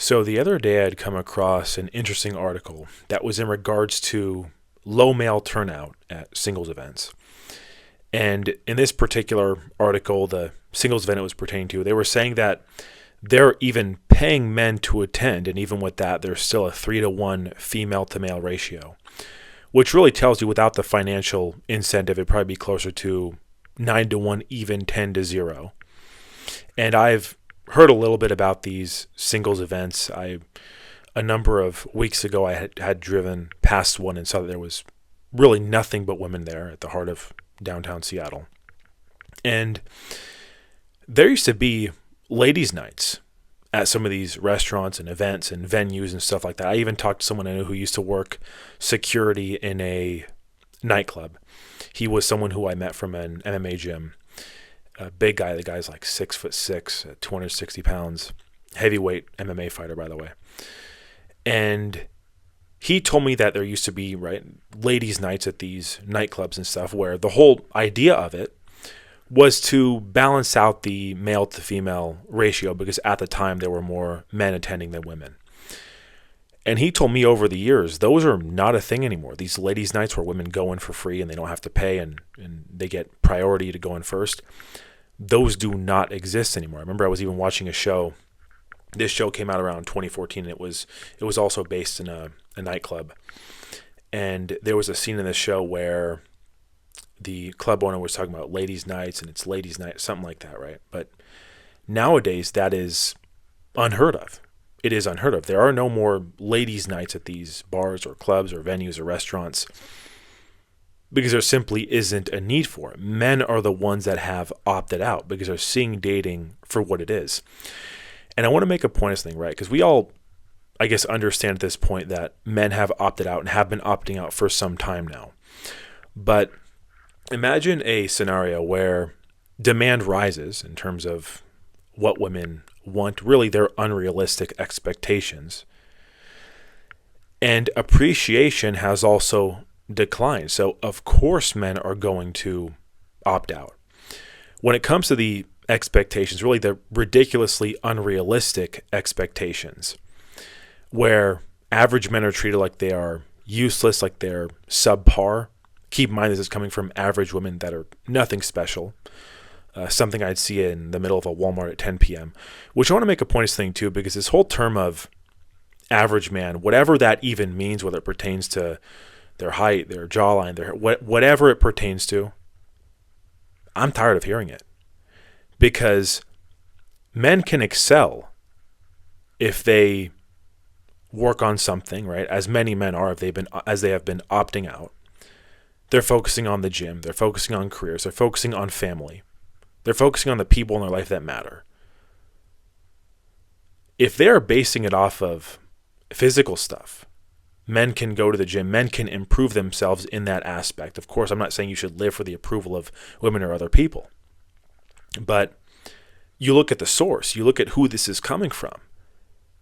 So the other day I had come across an interesting article that was in regards to low male turnout at singles events. And in this particular article, the singles event it was pertaining to, they were saying that they're even paying men to attend, and even with that, there's still a 3-to-1 female to male ratio, which really tells you without the financial incentive, it'd probably be closer to 9-to-1, even 10-to-0. And I've heard a little bit about these singles events. A number of weeks ago, I had driven past one and saw that there was really nothing but women there at the heart of downtown Seattle. And there used to be ladies' nights at some of these restaurants and events and venues and stuff like that. I even talked to someone I knew who used to work security in a nightclub. He was someone who I met from an MMA gym. A big guy. The guy's like 6'6", 260 pounds, heavyweight MMA fighter, by the way. And he told me that there used to be, ladies' nights at these nightclubs and stuff, where the whole idea of it was to balance out the male to female ratio, because at the time there were more men attending than women. And he told me over the years, those are not a thing anymore. These ladies' nights where women go in for free and they don't have to pay and they get priority to go in first, those do not exist anymore. I remember I was even watching a show. This show came out around 2014, and it was also based in a nightclub. And there was a scene in this show where the club owner was talking about ladies' nights, and it's ladies' night, something like that, right? But nowadays, that is unheard of. It is unheard of. There are no more ladies' nights at these bars or clubs or venues or restaurants, because there simply isn't a need for it. Men are the ones that have opted out because they're seeing dating for what it is. And I want to make a point of something, right? Because we all, I guess, understand at this point that men have opted out and have been opting out for some time now. But imagine a scenario where demand rises in terms of what women want, really their unrealistic expectations. And appreciation has also declined. So, of course, men are going to opt out. When it comes to the expectations, really the ridiculously unrealistic expectations, where average men are treated like they are useless, like they're subpar. Keep in mind this is coming from average women that are nothing special. Something I'd see in the middle of a Walmart at 10 p.m., which I want to make a point of this thing too, because this whole term of average man, whatever that even means, whether it pertains to their height, their jawline, whatever it pertains to, I'm tired of hearing it. Because men can excel if they work on something, right? As many men are, if they have been opting out. They're focusing on the gym. They're focusing on careers. They're focusing on family. They're focusing on the people in their life that matter. If they're basing it off of physical stuff, men can go to the gym. Men can improve themselves in that aspect. Of course, I'm not saying you should live for the approval of women or other people. But you look at the source. You look at who this is coming from.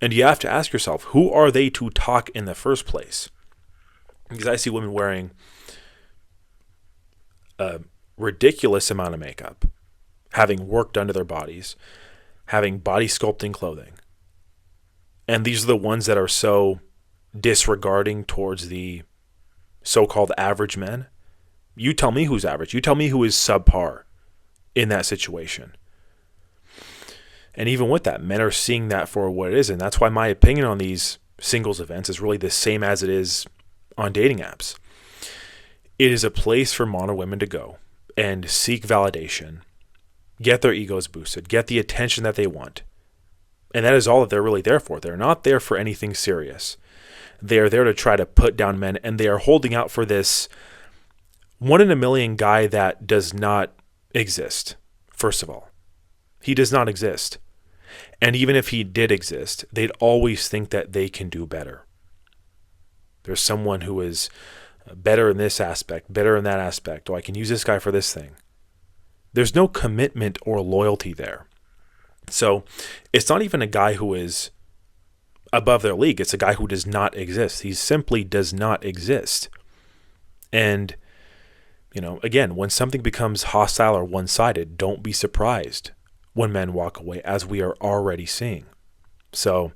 And you have to ask yourself, who are they to talk in the first place? Because I see women wearing a ridiculous amount of makeup, having work done to their bodies, having body sculpting clothing. And these are the ones that are so disregarding towards the so-called average men. You tell me who's average. You tell me who is subpar in that situation. And even with that, men are seeing that for what it is. And that's why my opinion on these singles events is really the same as it is on dating apps. It is a place for mono women to go and seek validation, get their egos boosted, get the attention that they want. And that is all that they're really there for. They're not there for anything serious. They are there to try to put down men, and they are holding out for this 1 in a million guy that does not exist, first of all. He does not exist. And even if he did exist, they'd always think that they can do better. There's someone who is better in this aspect, better in that aspect. Oh, I can use this guy for this thing. There's no commitment or loyalty there. So it's not even a guy who is above their league. It's a guy who does not exist. He simply does not exist. And, again, when something becomes hostile or one-sided, don't be surprised when men walk away, as we are already seeing. So,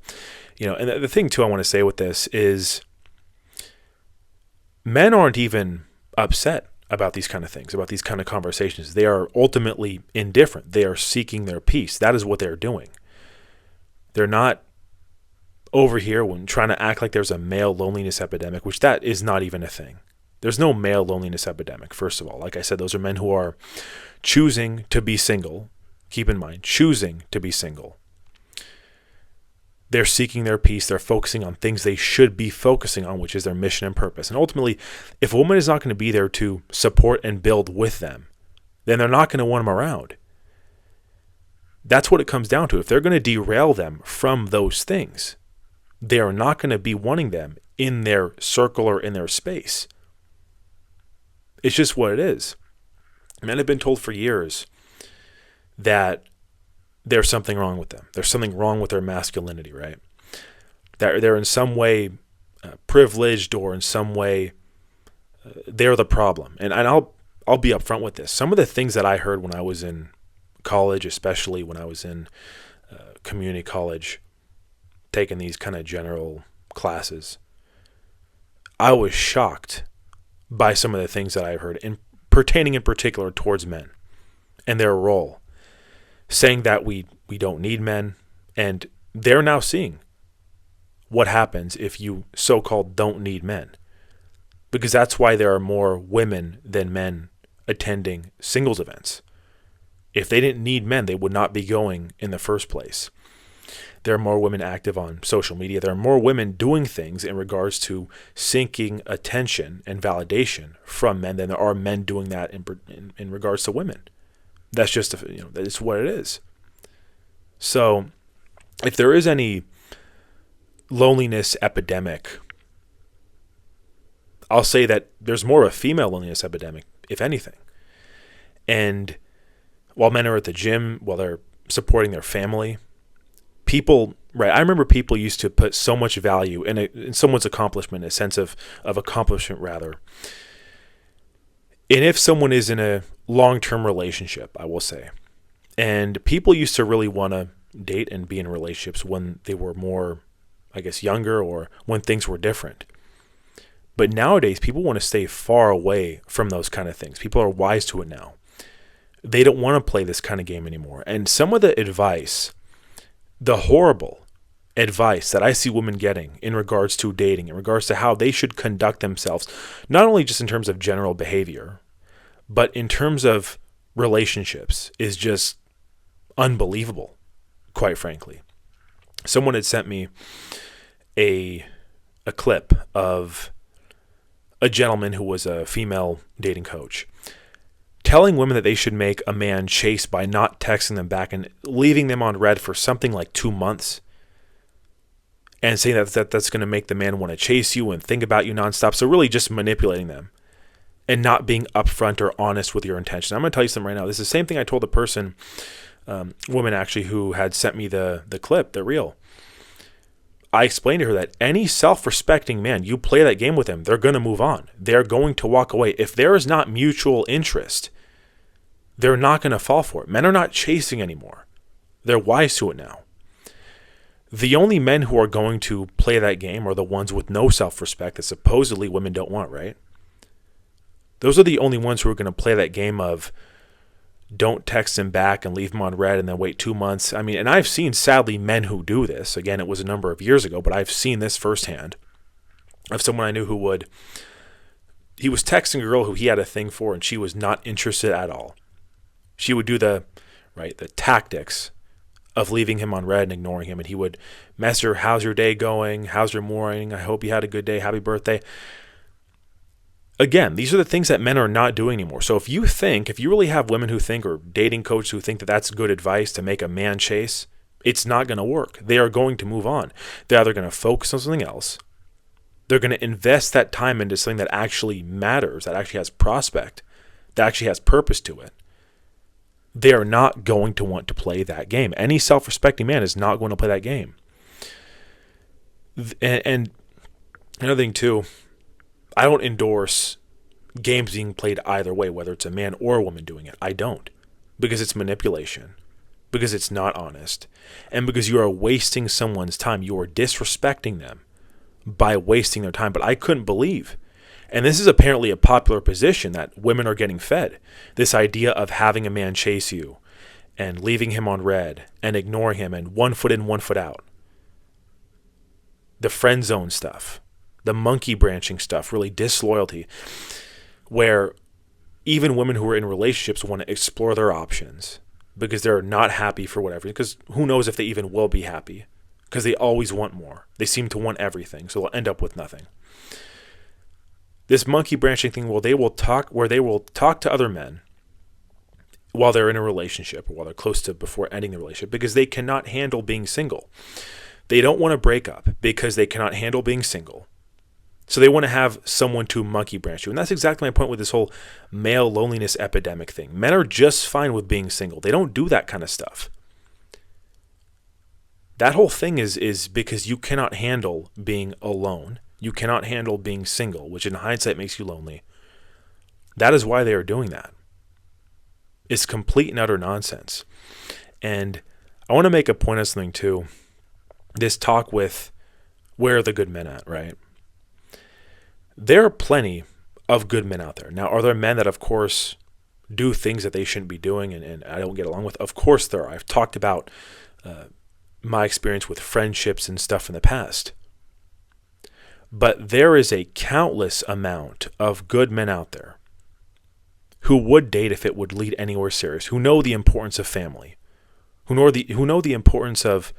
And the thing too I want to say with this is men aren't even upset about these kind of things, about these kind of conversations. They are ultimately indifferent. They are seeking their peace. That is what they're doing. They're not over here when trying to act like there's a male loneliness epidemic, which that is not even a thing. There's no male loneliness epidemic, first of all. Like I said, those are men who are choosing to be single. Keep in mind, choosing to be single. They're seeking their peace. They're focusing on things they should be focusing on, which is their mission and purpose. And ultimately, if a woman is not going to be there to support and build with them, then they're not going to want them around. That's what it comes down to. If they're going to derail them from those things, they are not going to be wanting them in their circle or in their space. It's just what it is. Men have been told for years that there's something wrong with them. There's something wrong with their masculinity, right? That they're in some way privileged, or in some way they're the problem. And I'll be upfront with this. Some of the things that I heard when I was in college, especially when I was in community college, taking these kind of general classes, I was shocked by some of the things that I heard, pertaining in particular towards men and their role, saying that we don't need men, and they're now seeing what happens if you so-called don't need men, because that's why there are more women than men attending singles events. If they didn't need men, they would not be going in the first place. There are more women active on social media. There are more women doing things in regards to seeking attention and validation from men than there are men doing that in regards to women. That's just, that's what it is. So if there is any loneliness epidemic, I'll say that there's more of a female loneliness epidemic, if anything. And while men are at the gym, while they're supporting their family, I remember people used to put so much value in someone's accomplishment, a sense of accomplishment rather. And if someone is in a long-term relationship, I will say, and people used to really want to date and be in relationships when they were more, I guess, younger, or when things were different. But nowadays, people want to stay far away from those kind of things. People are wise to it now. They don't want to play this kind of game anymore. And some of the advice, the horrible advice that I see women getting in regards to dating, in regards to how they should conduct themselves, not only just in terms of general behavior, but in terms of relationships, is just unbelievable, quite frankly. Someone had sent me a clip of a gentleman who was a female dating coach telling women that they should make a man chase by not texting them back and leaving them on red for something like 2 months, and saying that's going to make the man want to chase you and think about you nonstop. So really just manipulating them and not being upfront or honest with your intention. I'm going to tell you something right now. This is the same thing I told the person, woman actually, who had sent me the clip, the reel. I explained to her that any self-respecting man, you play that game with them, they're going to move on. They're going to walk away. If there is not mutual interest, they're not going to fall for it. Men are not chasing anymore. They're wise to it now. The only men who are going to play that game are the ones with no self-respect that supposedly women don't want, right? Those are the only ones who are going to play that game of don't text him back and leave him on red and then wait 2 months. I mean, and I've seen, sadly, men who do this. Again, it was a number of years ago, but I've seen this firsthand of someone I knew he was texting a girl who he had a thing for, and she was not interested at all. She would do the tactics of leaving him on red and ignoring him, and he would mess her, how's your day going? How's your morning? I hope you had a good day. Happy birthday. Again, these are the things that men are not doing anymore. So if you really have women who think, or dating coaches who think that that's good advice to make a man chase, it's not going to work. They are going to move on. They're either going to focus on something else. They're going to invest that time into something that actually matters, that actually has prospect, that actually has purpose to it. They are not going to want to play that game. Any self-respecting man is not going to play that game. And another thing too, I don't endorse games being played either way, whether it's a man or a woman doing it. I don't, because it's manipulation. because it's not honest, and because you are wasting someone's time. You are disrespecting them by wasting their time. But I couldn't believe, and this is apparently a popular position that women are getting fed, this idea of having a man chase you and leaving him on red and ignoring him and 1 foot in, 1 foot out. The friend zone stuff, the monkey branching stuff, really disloyalty, where even women who are in relationships want to explore their options because they're not happy for whatever, because who knows if they even will be happy, because they always want more. They seem to want everything, so they'll end up with nothing. This monkey branching thing, where they will talk to other men while they're in a relationship or while they're close to before ending the relationship, because they cannot handle being single. They don't want to break up because they cannot handle being single. So they want to have someone to monkey branch you. And that's exactly my point with this whole male loneliness epidemic thing. Men are just fine with being single. They don't do that kind of stuff. That whole thing is because you cannot handle being alone. You cannot handle being single, which in hindsight makes you lonely. That is why they are doing that. It's complete and utter nonsense. And I want to make a point of something too. This talk with where are the good men at, right? There are plenty of good men out there. Now, are there men that, of course, do things that they shouldn't be doing and I don't get along with? Of course there are. I've talked about my experience with friendships and stuff in the past. But there is a countless amount of good men out there who would date if it would lead anywhere serious, who know the importance of family, who know the importance of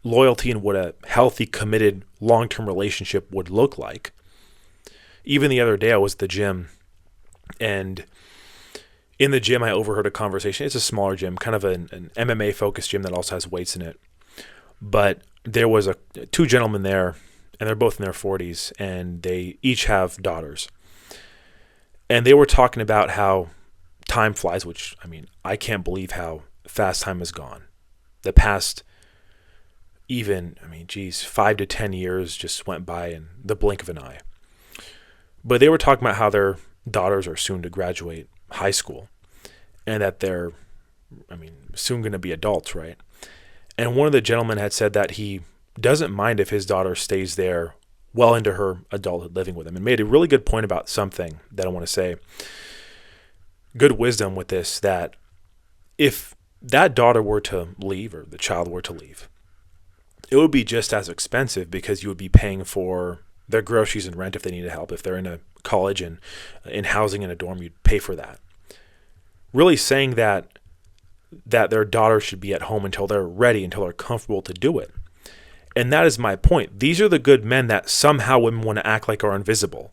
loyalty and what a healthy, committed, long-term relationship would look like. Even the other day, I was at the gym, and in the gym, I overheard a conversation. It's a smaller gym, kind of an MMA-focused gym that also has weights in it. But there was two gentlemen there, and they're both in their 40s, and they each have daughters. And they were talking about how time flies, which, I mean, I can't believe how fast time has gone. The past, 5 to 10 years just went by in the blink of an eye. But they were talking about how their daughters are soon to graduate high school and that they're, soon going to be adults, right? And one of the gentlemen had said that he doesn't mind if his daughter stays there well into her adulthood living with him, and made a really good point about something that I want to say. Good wisdom with this, that if that daughter were to leave or the child were to leave, it would be just as expensive because you would be paying for their groceries and rent if they needed help. If they're in a college and in housing in a dorm, you'd pay for that. Really saying that their daughter should be at home until they're ready, until they're comfortable to do it. And that is my point. These are the good men that somehow women want to act like are invisible,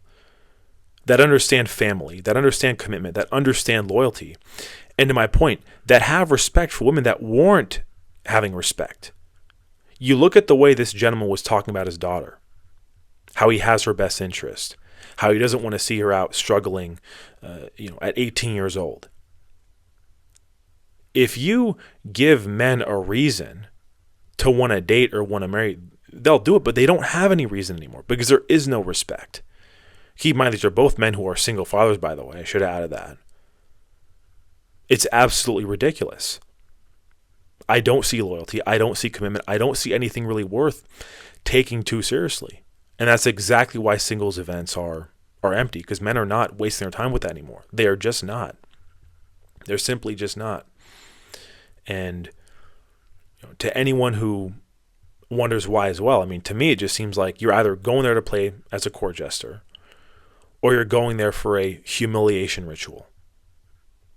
that understand family, that understand commitment, that understand loyalty. And to my point, that have respect for women that warrant having respect. You look at the way this gentleman was talking about his daughter, how he has her best interest, how he doesn't want to see her out struggling, at 18 years old. If you give men a reason to want to date or want to marry, they'll do it, but they don't have any reason anymore because there is no respect. Keep in mind, these are both men who are single fathers, by the way. I should have added that. It's absolutely ridiculous. I don't see loyalty. I don't see commitment. I don't see anything really worth taking too seriously. And that's exactly why singles events are empty, because men are not wasting their time with that anymore. They are just not. They're simply just not. And to anyone who wonders why as well, to me it just seems like you're either going there to play as a court jester or you're going there for a humiliation ritual.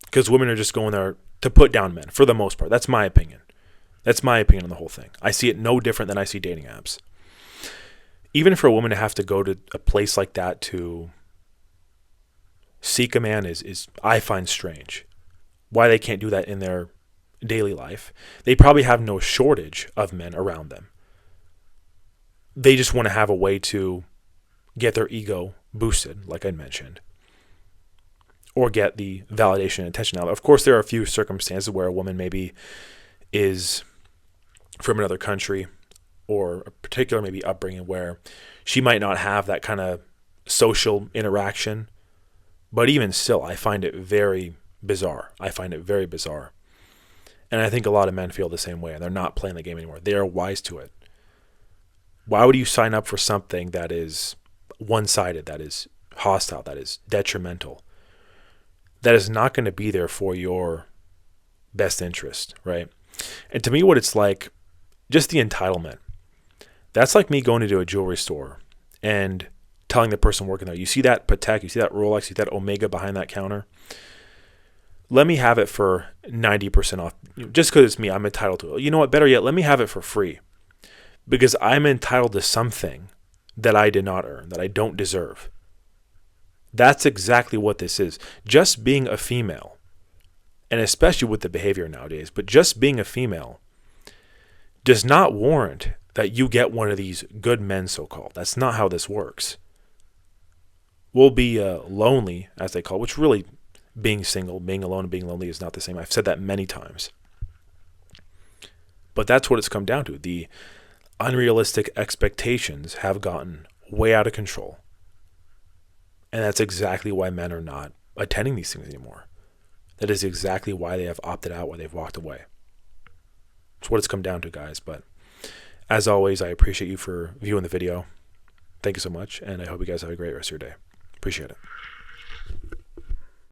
Because women are just going there to put down men, for the most part. That's my opinion. That's my opinion on the whole thing. I see it no different than I see dating apps. Even for a woman to have to go to a place like that to seek a man is I find strange. Why they can't do that in their daily life. They probably have no shortage of men around them. They just want to have a way to get their ego boosted, like I mentioned, or get the validation and attention. Now, of course, there are a few circumstances where a woman maybe is from another country or a particular maybe upbringing where she might not have that kind of social interaction. But even still, I find it very bizarre. And I think a lot of men feel the same way, and they're not playing the game anymore. They are wise to it. Why would you sign up for something that is one-sided, that is hostile, that is detrimental, that is not going to be there for your best interest, right? And to me, what it's like, just the entitlement. That's like me going into a jewelry store and telling the person working there, you see that Patek, you see that Rolex, you see that Omega behind that counter? Let me have it for 90% off. Just because it's me, I'm entitled to it. You know what? Better yet, let me have it for free. Because I'm entitled to something that I did not earn, that I don't deserve. That's exactly what this is. Just being a female, and especially with the behavior nowadays, but just being a female does not warrant that you get one of these good men, so-called. That's not how this works. We'll be lonely, as they call it, which really, being single, being alone, and being lonely is not the same. I've said that many times. But that's what it's come down to. The unrealistic expectations have gotten way out of control. And that's exactly why men are not attending these things anymore. That is exactly why they have opted out, why they've walked away. It's what it's come down to, guys. But as always, I appreciate you for viewing the video. Thank you so much, and I hope you guys have a great rest of your day. Appreciate it.